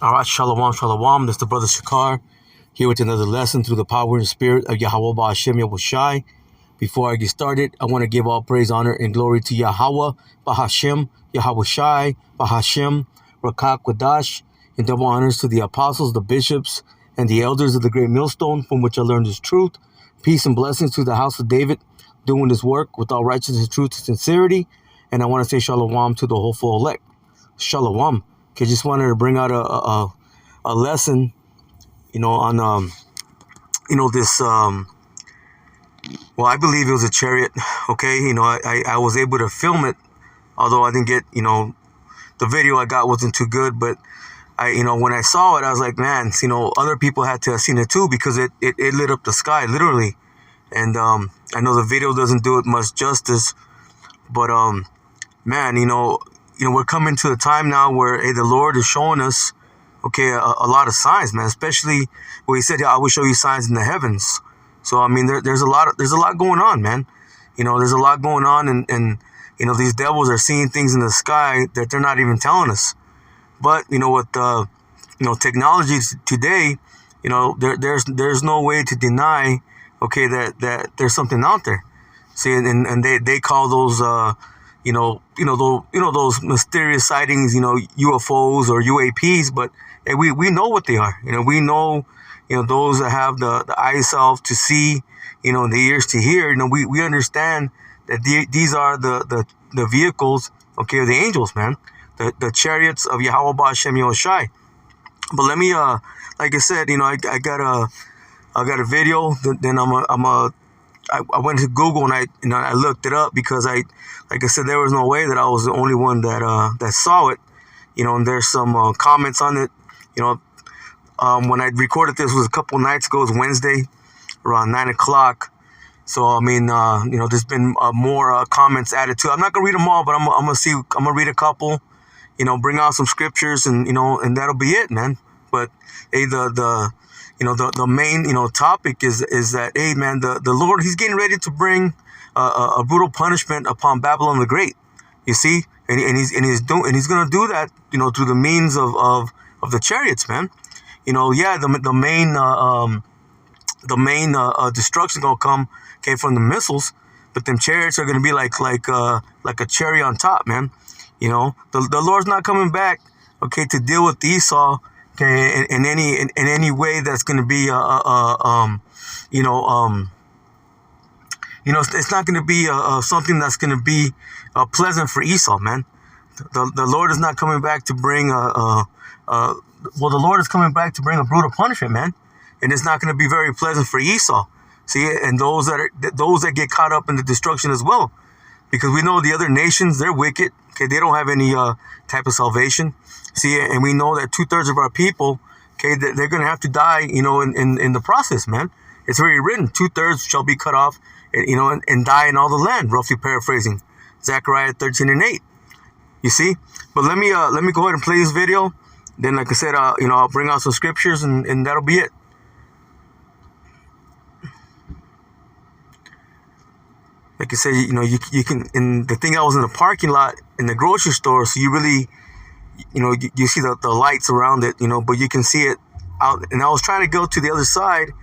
All right, shalom, shalom. This is the brother Shakar here with another lesson through the power and spirit of Yahweh Ba'Hashem Yahushai. Before I get started, I want to give all praise, honor, and glory to Yahweh Ba'Hashem Yahushai Ba'Hashem Rakak Wadash, and double honors to the apostles, the bishops, and the elders of the great millstone from which I learned this truth. Peace and blessings to the house of David, doing this work with all righteousness, truth, and sincerity. And I want to say shalom to the hopeful elect. Shalom. Okay, just wanted to bring out a lesson, on this. Well, I believe it was a chariot. Okay, I was able to film it, although I didn't get, the video I got wasn't too good. But when I saw it, I was like, man, other people had to have seen it too, because it lit up the sky literally. And I know the video doesn't do it much justice, but man, we're coming to a time now where the Lord is showing us, okay, a lot of signs, man. Especially where He said, "I will show you signs in the heavens." So I mean, there's a lot going on, man. There's a lot going on, and these devils are seeing things in the sky that they're not even telling us. But with technology today, there's no way to deny, okay, that there's something out there. See, and they call those those mysterious sightings, UFOs or UAPs, but hey, we know what they are. We know, those that have the eyes to see, and the ears to hear. We understand that these are the vehicles, okay, of the angels, man, the chariots of Yahweh Ba'Hashem Yahushai. But let me, like I said, I got a video. Then I went to Google and I looked it up, because like I said, there was no way that I was the only one that saw it, and there's some comments on it. When I recorded this was a couple nights ago. It was Wednesday around 9 o'clock. So I mean, there's been more comments added to it. I'm not gonna read them all, but I'm gonna read a couple. Bring out some scriptures, and and that'll be it, man. But hey, the main topic is that, hey, man, the Lord, He's getting ready to bring a brutal punishment upon Babylon the Great. You see, and he's gonna do that through the means of the chariots, man. The main destruction gonna come from the missiles, but them chariots are gonna be like a cherry on top, man. The Lord's not coming back, okay, to deal with Esau, okay, in any way that's going to be it's not going to be something that's going to be pleasant for Esau, man. The Lord is not coming back to bring the Lord is coming back to bring a brutal punishment, man, and it's not going to be very pleasant for Esau. See, and those that get caught up in the destruction as well, because we know the other nations, they're wicked. Okay, they don't have any type of salvation. See, and we know that 2/3 of our people, okay, they're going to have to die, in the process, man. It's already written, 2/3 shall be cut off, and die in all the land, roughly paraphrasing Zechariah 13:8. You see? But let me go ahead and play this video. Then, like I said, I'll bring out some scriptures, and that'll be it. Like I said, you can, and the thing, I was in the parking lot in the grocery store, so you really, you see the lights around it, but you can see it out. And I was trying to go to the other side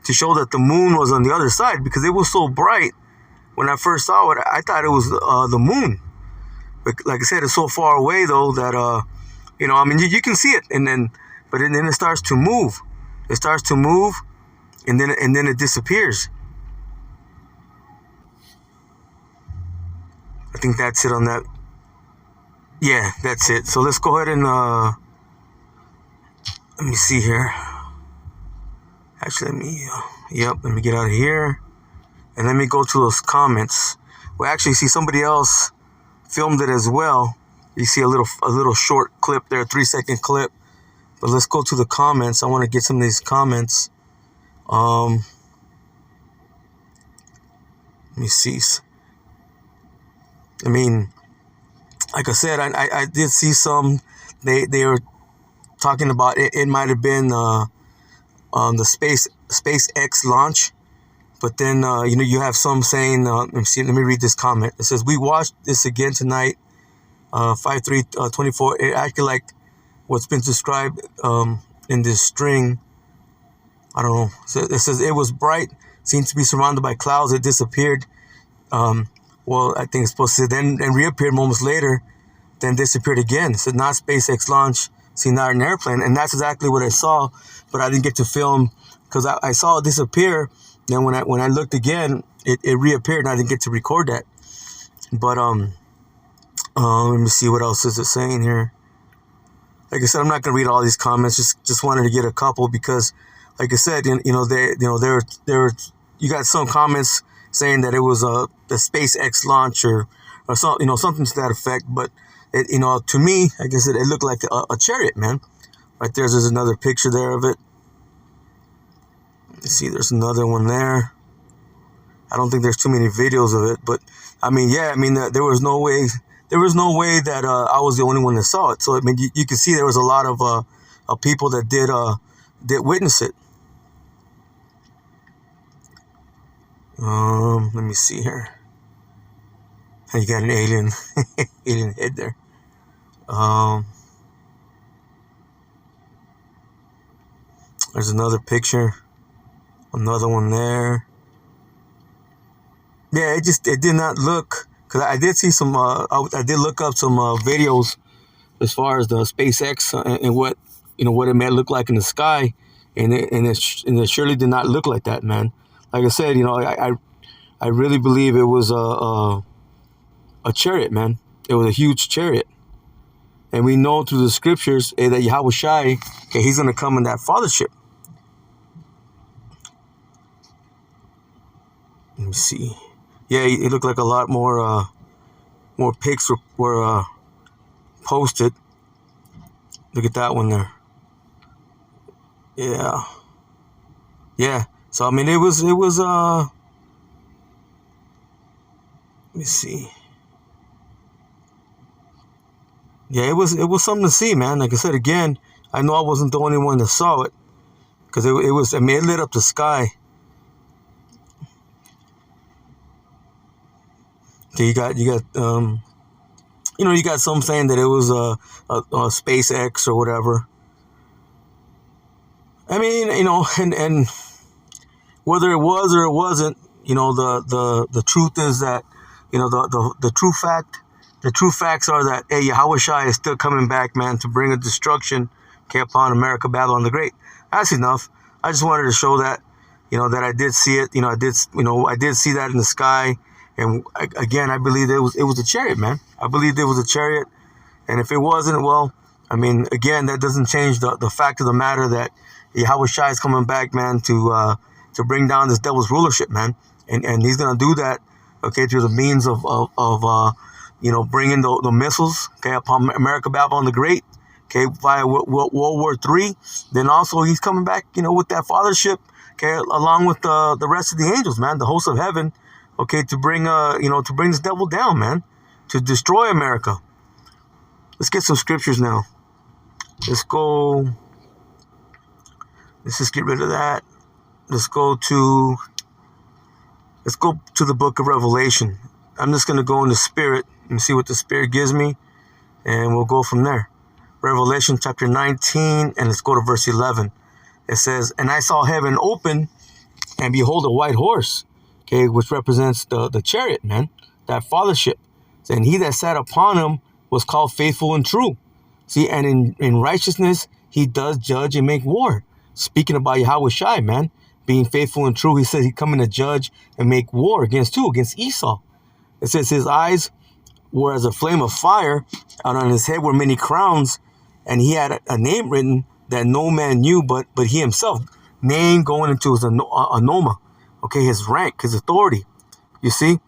to show that the moon was on the other side, because it was so bright. When I first saw it, I thought it was the moon. But like I said, it's so far away though that you can see it, but then it starts to move. It starts to move, and then it disappears. I think that's it on that. Yeah, that's it. So let's go ahead and let me see here. Actually, let me get out of here, and let me go to those comments. We actually see somebody else filmed it as well. You see a little short clip there, 3-second clip. But let's go to the comments. I want to get some of these comments. Let me see. I mean, like I said, I did see some. They were talking about it. It might have been the SpaceX launch, but then you have some saying. Let me read this comment. It says, "We watched this again tonight. 5/3/24. It acted like what's been described in this string. I don't know. So it says it was bright, seemed to be surrounded by clouds. It disappeared. Well, I think it's supposed to say then and reappeared moments later, then disappeared again. It said not SpaceX launch, see not an airplane, and that's exactly what I saw, but I didn't get to film because I saw it disappear. Then when I looked again, it reappeared, and I didn't get to record that. But let me see what else is it saying here. Like I said, I'm not gonna read all these comments. Just wanted to get a couple because, like I said, there you got some comments saying that it was the SpaceX launch or some, something to that effect. But it, to me, like I said, it looked like a chariot, man. Right there's another picture there of it. You see, there's another one there. I don't think there's too many videos of it, but I mean, yeah, I mean, there was no way that I was the only one that saw it. So I mean, you can see there was a lot of people that did witness it. Let me see here. You got an alien head there. There's another picture. Another one there. Yeah, it did not look, because I did see some, I did look up some videos as far as the SpaceX and what it may look like in the sky, and it surely did not look like that, man. Like I said, I really believe it was a chariot, man. It was a huge chariot, and we know through the scriptures that Yahweh Shai, okay, he's gonna come in that fathership. Let me see. Yeah, it looked like a lot more pics were posted. Look at that one there. Yeah. So I mean, it was. Let me see. Yeah, it was something to see, man. Like I said again, I know I wasn't the only one that saw it, because it was. I mean, it lit up the sky. Okay, you got you got some saying that it was a SpaceX or whatever. I mean, and whether it was or it wasn't, the truth is that, the true facts are that, hey, Yahweh Shai is still coming back, man, to bring a destruction, okay, upon America, Babylon the Great. That's enough. I just wanted to show that, that I did see it. I did see that in the sky. And again, I believe it was a chariot, man. I believed it was a chariot. And if it wasn't, well, I mean, again, that doesn't change the fact of the matter that Yahweh Shai is coming back, man, to bring down this devil's rulership, man. And he's going to do that, okay, through the means of bringing the missiles, okay, upon America, Babylon the Great, okay, via World War III. Then also he's coming back, with that fathership, okay, along with the rest of the angels, man, the hosts of heaven, okay, to bring this devil down, man, to destroy America. Let's get some scriptures now. Let's just get rid of that. Let's go to the book of Revelation. I'm just going to go in the spirit and see what the spirit gives me, and we'll go from there. Revelation chapter 19, and let's go to verse 11. It says, "And I saw heaven open, and behold, a white horse," okay, which represents the chariot, man, that fathership. And he that sat upon him was called Faithful and True. See, and in righteousness he does judge and make war. Speaking about Yahweh Shai, man, being faithful and true, he says he's coming to judge and make war against who? Against Esau. It says his eyes were as a flame of fire, and on his head were many crowns, and he had a name written that no man knew but he himself. Name going into his anoma, okay, his rank, his authority, you see?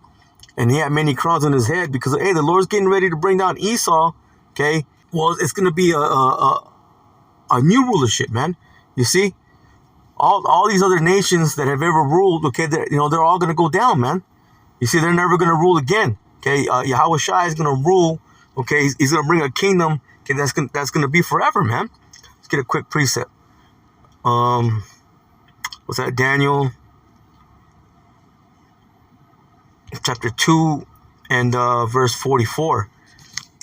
And he had many crowns on his head because, hey, the Lord's getting ready to bring down Esau, okay? Well, it's going to be a new rulership, man, you see? All these other nations that have ever ruled, okay, they're all going to go down, man. You see, they're never going to rule again, okay? Yahweh Shai is going to rule, okay? He's going to bring a kingdom, okay, that's going to be forever, man. Let's get a quick precept. What's that, Daniel? Chapter 2 and verse 44.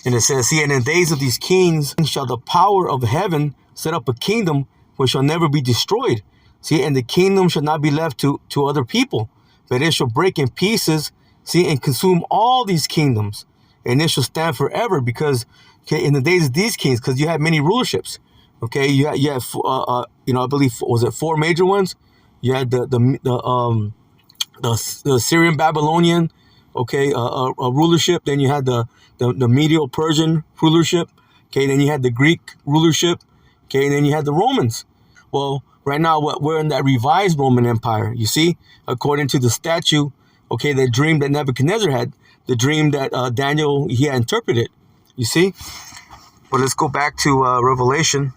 And it says, see, and in the days of these kings shall the power of heaven set up a kingdom which shall never be destroyed. See, and the kingdom shall not be left to other people, but it shall break in pieces, see, and consume all these kingdoms. And it shall stand forever, because, okay, in the days of these kings, because you had many rulerships, okay, you had I believe, was it 4 major ones? You had the Syrian Babylonian, okay, rulership. Then you had the Medo Persian rulership. Okay, then you had the Greek rulership. Okay, and then you had the Romans. Well, right now we're in that revised Roman Empire. You see, according to the statue, okay, the dream that Nebuchadnezzar had, the dream that Daniel he had interpreted. You see, but let's go back to Revelation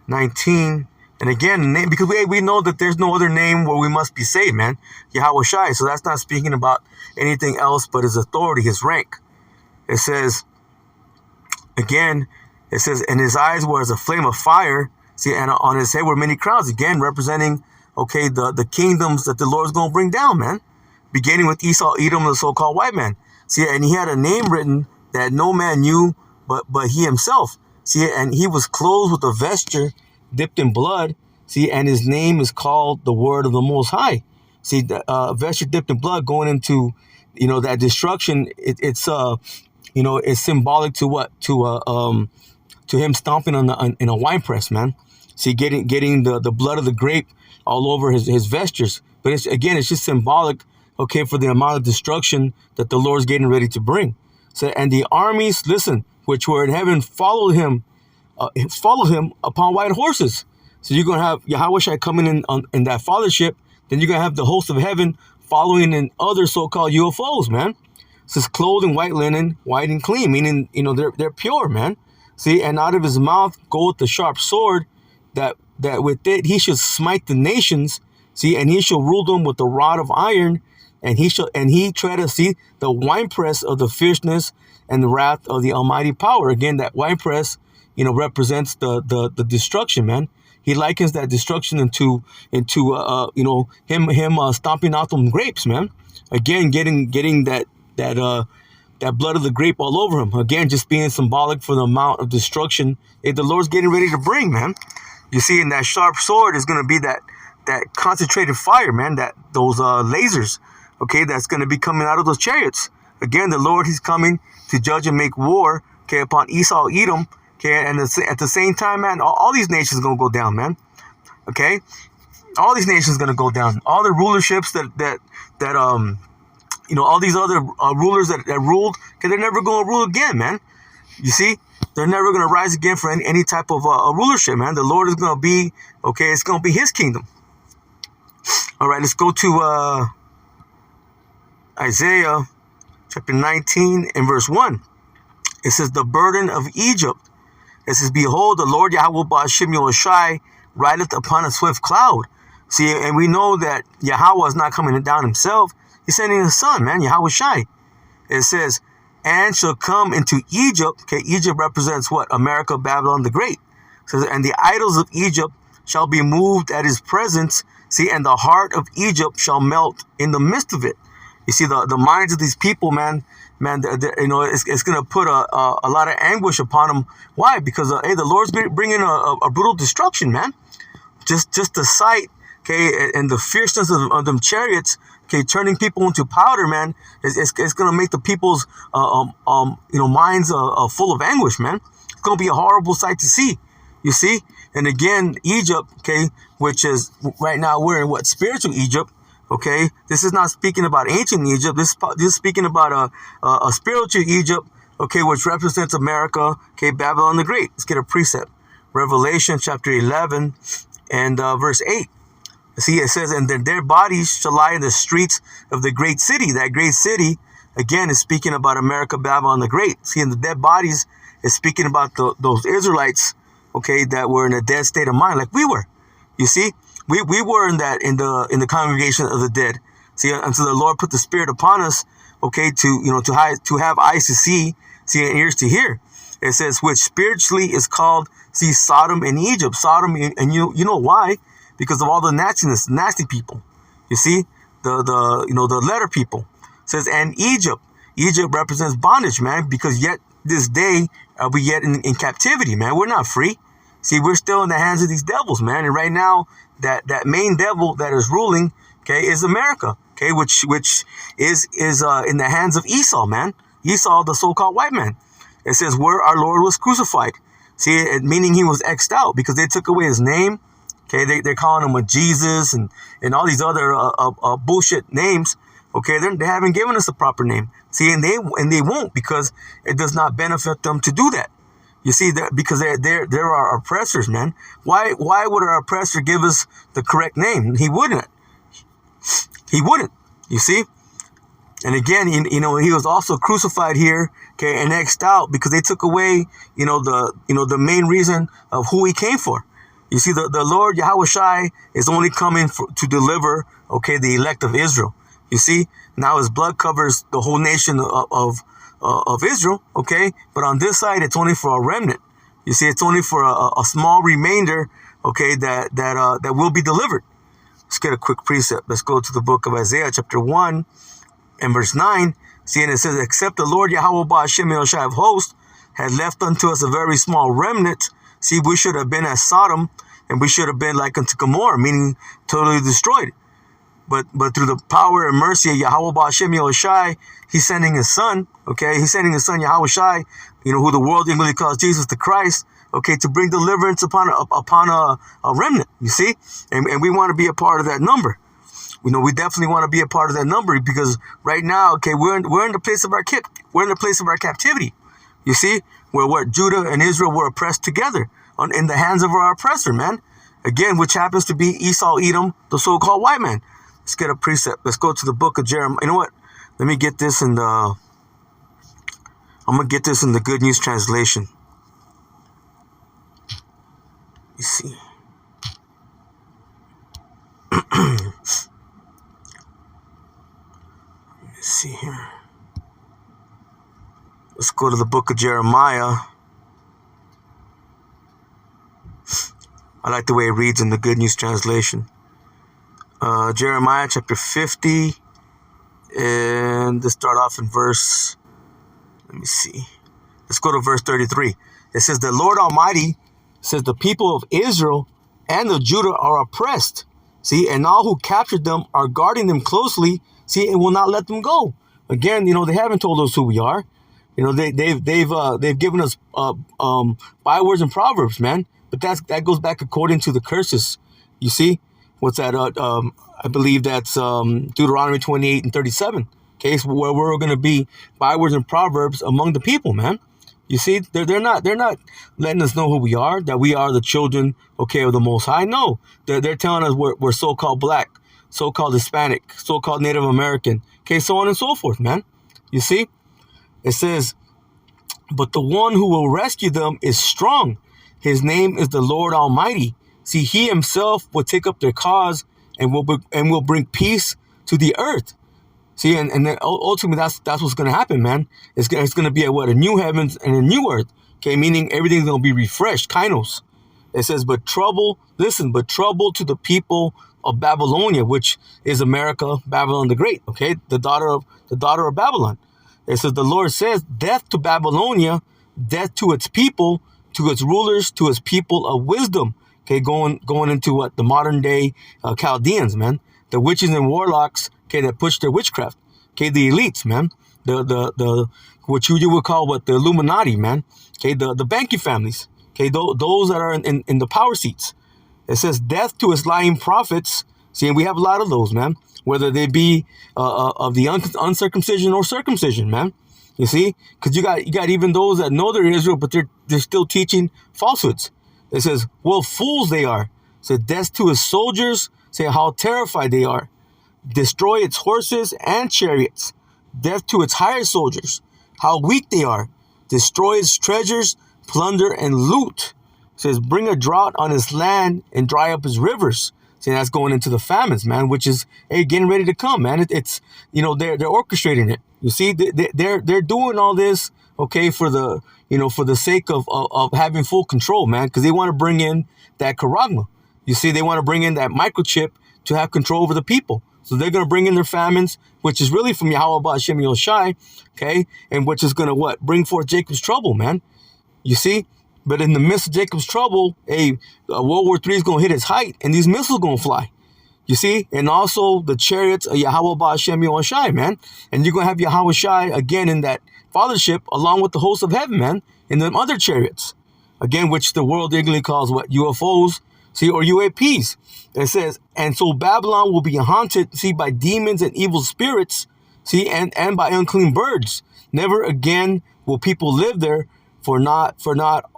19. And again, because we know that there's no other name where we must be saved, man. Yahweh Shai. So that's not speaking about anything else but his authority, his rank. It says, again, it says, and his eyes were as a flame of fire. See, and on his head were many crowns. Again, representing, okay, the kingdoms that the Lord's going to bring down, man. Beginning with Esau, Edom, the so-called white man. See, and he had a name written that no man knew but he himself. See, and he was clothed with a vesture dipped in blood. See, and his name is called the Word of the Most High. See, the vesture dipped in blood going into, that destruction. It's symbolic to what? To him stomping in a wine press, man. See, getting the blood of the grape all over his vestures. But it's just symbolic, okay, for the amount of destruction that the Lord's getting ready to bring. So, and the armies, listen, which were in heaven followed him upon white horses. So you're going to have Yahweh Shai coming in that fathership. Then you're going to have the host of heaven following in other so-called UFOs, man. It says clothed in white linen, white and clean, meaning, they're pure, man. See, and out of his mouth goeth the sharp sword, that with it he should smite the nations. See, and he shall rule them with the rod of iron, and he treadeth, see, the winepress of the fierceness and the wrath of the Almighty power. Again, that winepress, represents the destruction, man. He likens that destruction into him stomping out them grapes, man. Again, getting that blood of the grape all over him. Again, just being symbolic for the amount of destruction that the Lord's getting ready to bring, man. You see, in that sharp sword is going to be that concentrated fire, man. Those lasers, okay, that's going to be coming out of those chariots. Again, the Lord, he's coming to judge and make war, okay, upon Esau, Edom. Okay, and at the same time, man, all these nations are going to go down, man. Okay? All these nations are going to go down. All the rulerships all these other rulers that ruled, okay, they're never going to rule again, man. You see? They're never going to rise again for any type of rulership, man. The Lord is going to be, okay, it's going to be his kingdom. All right, let's go to Isaiah chapter 19 and verse 1. It says, the burden of Egypt. It says, behold, the Lord Yahweh Ba'ashem Yahushai rideth upon a swift cloud. See, and we know that Yahweh is not coming down himself. He's sending his son, man, Yahweh Shai. It says, and shall come into Egypt. Okay, Egypt represents what? America, Babylon the Great. It says, and the idols of Egypt shall be moved at his presence. See, and the heart of Egypt shall melt in the midst of it. You see, the minds of these people, man, it's going to put a lot of anguish upon them. Why? Because, the Lord's bringing a brutal destruction, man. Just the sight, okay, and the fierceness of them chariots, okay, turning people into powder, man, it's going to make the people's, minds full of anguish, man. It's going to be a horrible sight to see, you see? And again, Egypt, okay, which is, right now we're in what? Spiritual Egypt. Okay, this is not speaking about ancient Egypt. This is speaking about a spiritual Egypt, okay, which represents America, okay, Babylon the Great. Let's get a precept. Revelation chapter 11 and verse 8. See, it says, and their bodies shall lie in the streets of the great city. That great city, again, is speaking about America, Babylon the Great. See, and the dead bodies is speaking about those Israelites, okay, that were in a dead state of mind, like we were. You see? We were in the congregation of the dead. See, until the Lord put the Spirit upon us, okay, to have eyes to see, and ears to hear. It says, which spiritually is called, see, Sodom and Egypt. Sodom, and you know why? Because of all the nastiness, nasty people. You see, the letter people. It says, and Egypt. Egypt represents bondage, man, because yet this day we yet in captivity, man. We're not free. See, we're still in the hands of these devils, man. And right now, that main devil that is ruling, okay, is America, okay, which is in the hands of Esau, man. Esau, the so-called white man. It says where our Lord was crucified. See, meaning he was X'd out because they took away his name. Okay, they're calling him a Jesus and all these other bullshit names. Okay, they haven't given us a proper name. See, and they won't because it does not benefit them to do that. You see, because they're our oppressors, man. Why would our oppressor give us the correct name? He wouldn't. He wouldn't. You see. And again, he was also crucified here, okay, and X'd out because they took away, the main reason of who he came for. You see, the Lord Yahweh Shai is only coming to deliver, okay, the elect of Israel. You see, now his blood covers the whole nation of Israel, okay, but on this side, it's only for a remnant. You see, it's only for a small remainder, okay, that will be delivered. Let's get a quick precept. Let's go to the book of Isaiah, chapter 1. And verse 9, see, and it says, except the Lord Yahweh Ba'ashem Yahushai of hosts had left unto us a very small remnant. See, we should have been as Sodom, and we should have been like unto Gomorrah, meaning totally destroyed. But through the power and mercy of Yahweh Ba'ashem Yahushai, he's sending his son, okay? He's sending his son Yahweh Shai, who the world English calls Jesus the Christ, okay, to bring deliverance upon a remnant, you see? And we want to be a part of that number. We definitely want to be a part of that number because right now, okay, we're in the place of our captivity. You see, where Judah and Israel were oppressed together in the hands of our oppressor, man. Again, which happens to be Esau, Edom, the so-called white man. Let's get a precept. Let's go to the book of Jeremiah. You know what? Let me get this I'm gonna get this in the Good News Translation. You see. Let's see here. Let's go to the book of Jeremiah. I like the way it reads in the Good News Translation. Jeremiah chapter 50. And let's start off in verse, let me see. Let's go to verse 33. It says, the Lord Almighty says the people of Israel and of Judah are oppressed. See, and all who captured them are guarding them closely. See, and will not let them go. Again, they haven't told us who we are. They've given us bywords and proverbs, man. But that goes back according to the curses. You see, what's that? I believe that's Deuteronomy 28 and 37. Okay, so where we're going to be bywords and proverbs among the people, man. You see, they're not letting us know who we are, that we are the children, okay, of the Most High. No, they're telling us we're so-called black, so-called Hispanic, so-called Native American, okay, so on and so forth, man. You see, it says, but the one who will rescue them is strong. His name is the Lord Almighty. See, he himself will take up their cause and will bring peace to the earth. See, and then ultimately that's what's going to happen, man. It's going to be a new heavens and a new earth. Okay, meaning everything's going to be refreshed, kainos. It says, but trouble to the people of Babylonia, which is America, Babylon the Great. Okay, the daughter of Babylon. It says the Lord says, death to Babylonia, death to its people, to its rulers, to its people of wisdom. Okay, going into what the modern day Chaldeans, man, the witches and warlocks. Okay, that push their witchcraft. Okay, the elites, man, the what you would call the Illuminati, man. Okay, the banking families. Okay, those that are in the power seats. It says death to its lying prophets. See, and we have a lot of those, man. Whether they be of the uncircumcision or circumcision, man. You see, because you got even those that know they're Israel, but they're still teaching falsehoods. It says, well, fools they are. It says death to its soldiers. Say how terrified they are. Destroy its horses and chariots. Death to its hired soldiers. How weak they are. Destroy its treasures, plunder, and loot. It says, bring a drought on its land and dry up its rivers. See, that's going into the famines, man, which is getting ready to come, man. It's they're orchestrating it. You see, they're doing all this, okay, for the sake of having full control, man, because they want to bring in that charagma. You see, they want to bring in that microchip to have control over the people. So they're going to bring in their famines, which is really from Yahweh Ba'Shem Yoshai, okay? And which is going to what? Bring forth Jacob's trouble, man. You see? But in the midst of Jacob's trouble, World War III is going to hit its height, and these missiles going to fly. You see? And also the chariots of Yahweh Ba'Shem Yoshai, man. And you're going to have Yahweh Shai again in that fathership along with the hosts of heaven, man, in them other chariots. Again, which the world ignorantly calls what? UFOs, see, or UAPs. It says, and so Babylon will be haunted, see, by demons and evil spirits, see, and by unclean birds. Never again will people live there for not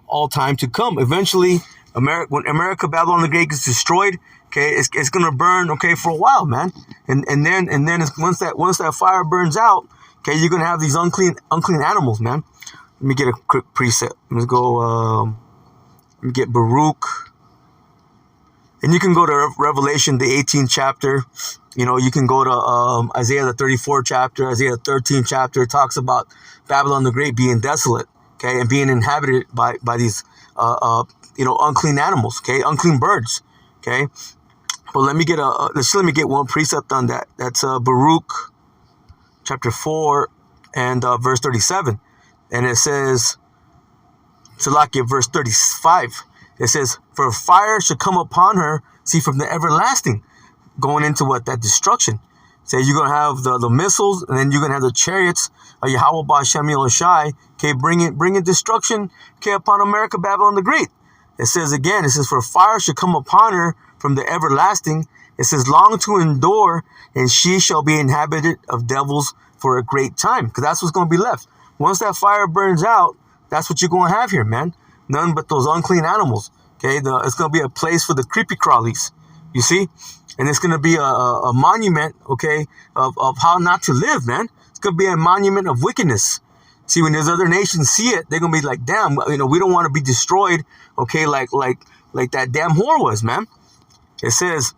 all time to come. Eventually, when America, Babylon the Great, gets destroyed, okay, it's gonna burn, okay, for a while, man. And then once that fire burns out, okay, you're gonna have these unclean animals, man. Let me get a quick preset. Let's go. Let me get Baruch. And you can go to Revelation, the 18th chapter. You can go to Isaiah, the 34th chapter, Isaiah, the 13th chapter. It talks about Babylon the Great being desolate, okay, and being inhabited by these, unclean animals, okay, unclean birds, okay. But let me get one precept on that. That's Baruch, chapter 4, and verse 37, and it says, Salakia, verse 35. It says, for fire should come upon her, see, from the everlasting, going into what? That destruction. So you're going to have the missiles, and then you're going to have the chariots of Yahweh Ba'Shem Yoshai, okay, bringing destruction, okay, upon America, Babylon the Great. It says again, for fire should come upon her from the everlasting. It says, long to endure, and she shall be inhabited of devils for a great time. Because that's what's going to be left. Once that fire burns out, that's what you're going to have here, man. None but those unclean animals. Okay, it's going to be a place for the creepy crawlies. You see? And it's going to be a monument, okay, of how not to live, man. It's going to be a monument of wickedness. See, when those other nations see it, they're going to be like, damn, we don't want to be destroyed, okay, like that damn whore was, man. It says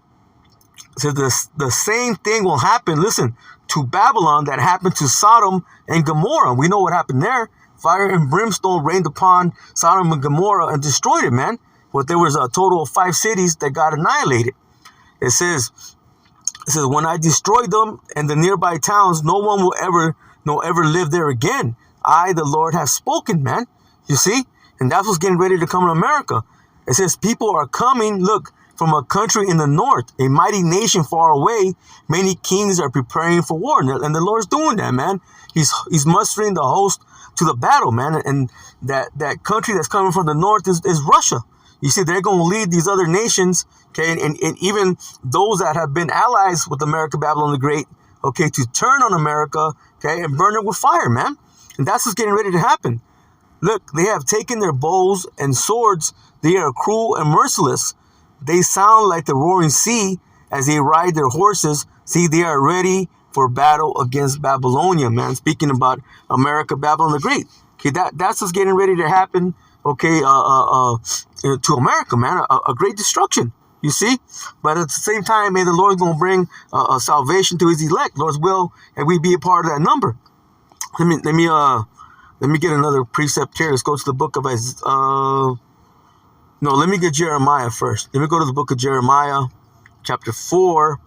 the same thing will happen, listen, to Babylon that happened to Sodom and Gomorrah. We know what happened there. Fire and brimstone rained upon Sodom and Gomorrah and destroyed it, man. But there was a total of 5 cities that got annihilated. It says, when I destroy them and the nearby towns, no one will ever live there again. I, the Lord, have spoken, man. You see? And that's what's getting ready to come to America. It says, people are coming, look, from a country in the north, a mighty nation far away. Many kings are preparing for war. And the Lord's doing that, man. He's mustering the host to the battle, man. And that country that's coming from the north is Russia. You see, they're going to lead these other nations, okay, and even those that have been allies with America, Babylon the Great, okay, to turn on America, okay, and burn it with fire, man. And that's what's getting ready to happen. Look, they have taken their bows and swords. They are cruel and merciless. They sound like the roaring sea as they ride their horses. See, they are ready for battle against Babylonia, man. Speaking about America, Babylon the Great. Okay, that's what's getting ready to happen, okay, to America, man. A great destruction, you see. But at the same time, may the Lord's going to bring salvation to his elect, Lord's will, and we be a part of that number. Let me get another precept here. Let's go to the book of no, let me get Jeremiah first. Let me go to the book of Jeremiah, chapter 4,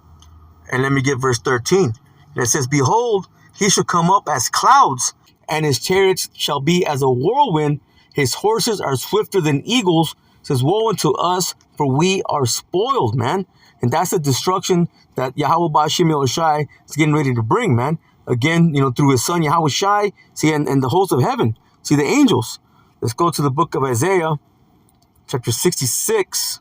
and let me get verse 13. And it says, behold, he shall come up as clouds, and his chariots shall be as a whirlwind. His horses are swifter than eagles. It says, woe unto us, for we are spoiled, man. And that's the destruction that Yahweh Ba'Shem Yoshai is getting ready to bring, man. Again, through his son Yahweh Shai, see, and the host of heaven, see, the angels. Let's go to the book of Isaiah, chapter 66,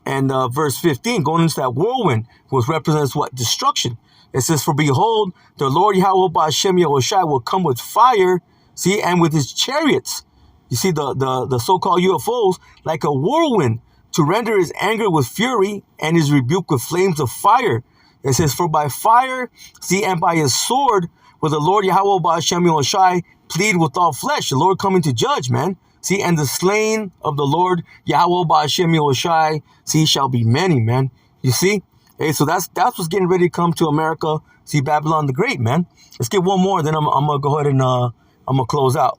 and verse 15, going into that whirlwind, which represents what? Destruction. It says, for behold, the Lord Yahweh Ba'Shem Yahushai will come with fire, see, and with his chariots. You see, the so-called UFOs, like a whirlwind, to render his anger with fury and his rebuke with flames of fire. It says, for by fire, see, and by his sword, will the Lord Yahweh Ba'Shem Yahushai plead with all flesh. The Lord coming to judge, man. See, and the slain of the Lord Yahweh Ba'Shem Yahushai, see, shall be many, man. You see? Hey, so that's what's getting ready to come to America. See, Babylon the Great, man. Let's get one more, then I'm going to go ahead and I'm going to close out.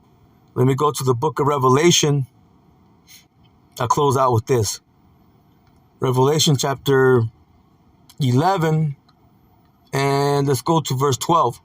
Let me go to the book of Revelation. I'll close out with this. Revelation chapter 11, And let's go to verse 12.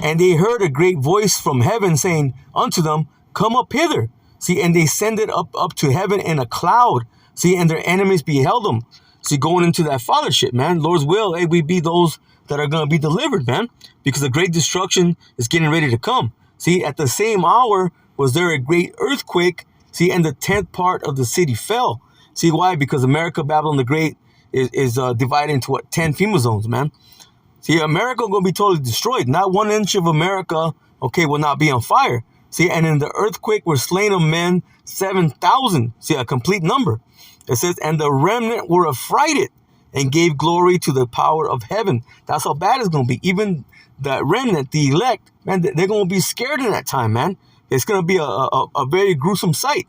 And they heard a great voice from heaven saying unto them, come up hither. See, and they ascended up to heaven in a cloud. See, and their enemies beheld them. See, going into that fathership, man. Lord's will, hey, we be those that are going to be delivered, man. Because the great destruction is getting ready to come. See, at the same hour was there a great earthquake. See, and the 10th part of the city fell. See, why? Because America, Babylon the Great, is divided into, 10 FEMA zones, man. See, America going to be totally destroyed. Not 1 inch of America, okay, will not be on fire. See, and in the earthquake were slain of men 7,000. See, a complete number. It says, and the remnant were affrighted and gave glory to the power of heaven. That's how bad it's going to be. Even the remnant, the elect, man, they're going to be scared in that time, man. It's going to be a very gruesome sight.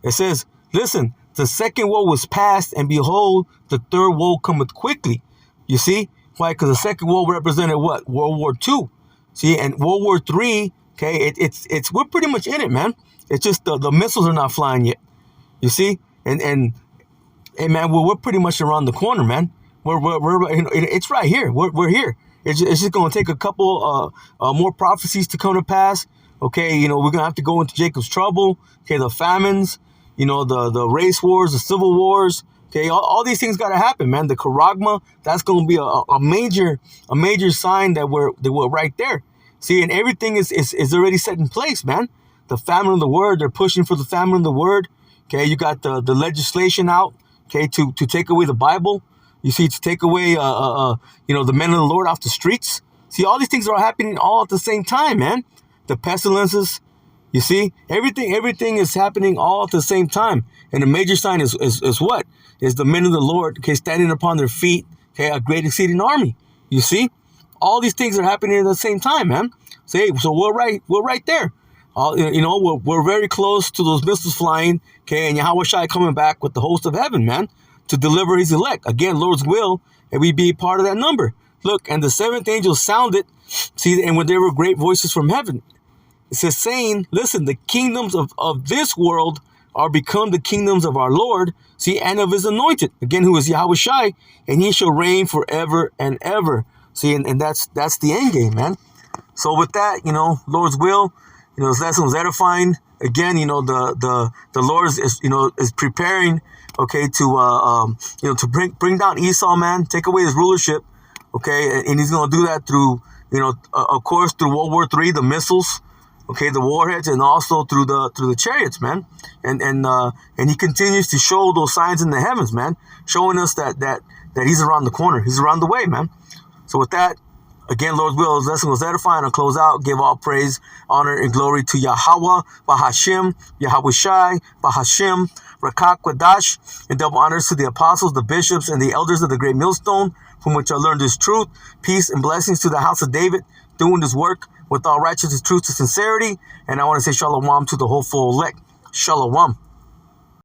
It says, listen, the second woe was past, and behold, the third woe cometh quickly. You see? Why? Because the second woe represented what? World War II. See, and World War III, okay, it's we're pretty much in it, man. It's just the missiles are not flying yet. You see? And hey, man, we're pretty much around the corner, man. We're you know, it's right here. We're here. It's just going to take a couple more prophecies to come to pass. Okay, you know, we're going to have to go into Jacob's trouble. Okay, the famines, you know, the race wars, the civil wars. Okay, all these things got to happen, man. The charagma, that's going to be a major sign that we're right there. See, and everything is already set in place, man. The famine of the word, they're pushing for the famine of the word. Okay, you got the legislation out, okay, to take away the Bible. You see, to take away, you know, the men of the Lord off the streets. See, all these things are happening all at the same time, man. The pestilences, you see, everything is happening all at the same time. And the major sign is what? Is the men of the Lord, okay, standing upon their feet, okay, a great exceeding army. You see, all these things are happening at the same time, man. So we're right there. You know, we're very close to those missiles flying, okay, and Yahweh Shai coming back with the host of heaven, man, to deliver his elect. Again, Lord's will, and we be part of that number. Look, and the seventh angel sounded, see, and when there were great voices from heaven, it says, saying, listen, the kingdoms of this world are become the kingdoms of our Lord, see, and of his anointed, again, who is Yahweh Shai, and he shall reign forever and ever. See, and that's the end game, man. So with that, you know, Lord's will, you know, this lesson was edifying. Again, you know, the Lord is preparing, okay, to you know, to bring down Esau, man, take away his rulership, okay, and he's gonna do that through, you know, of course, through World War III, the missiles, okay, the warheads, and also through the chariots, man, and he continues to show those signs in the heavens, man, showing us that he's around the corner, he's around the way, man. So with that, again, Lord's will, his lesson was edifying. I'll close out, give all praise, honor, and glory to Yahweh, Bahashim, Yahweh Shai, Bahashim, Rakak Quadash, and double honors to the apostles, the bishops, and the elders of the great millstone, from which I learned this truth. Peace and blessings to the house of David, doing this work with all righteousness, truth, to sincerity. And I want to say shalom to the whole full elect. Shalom.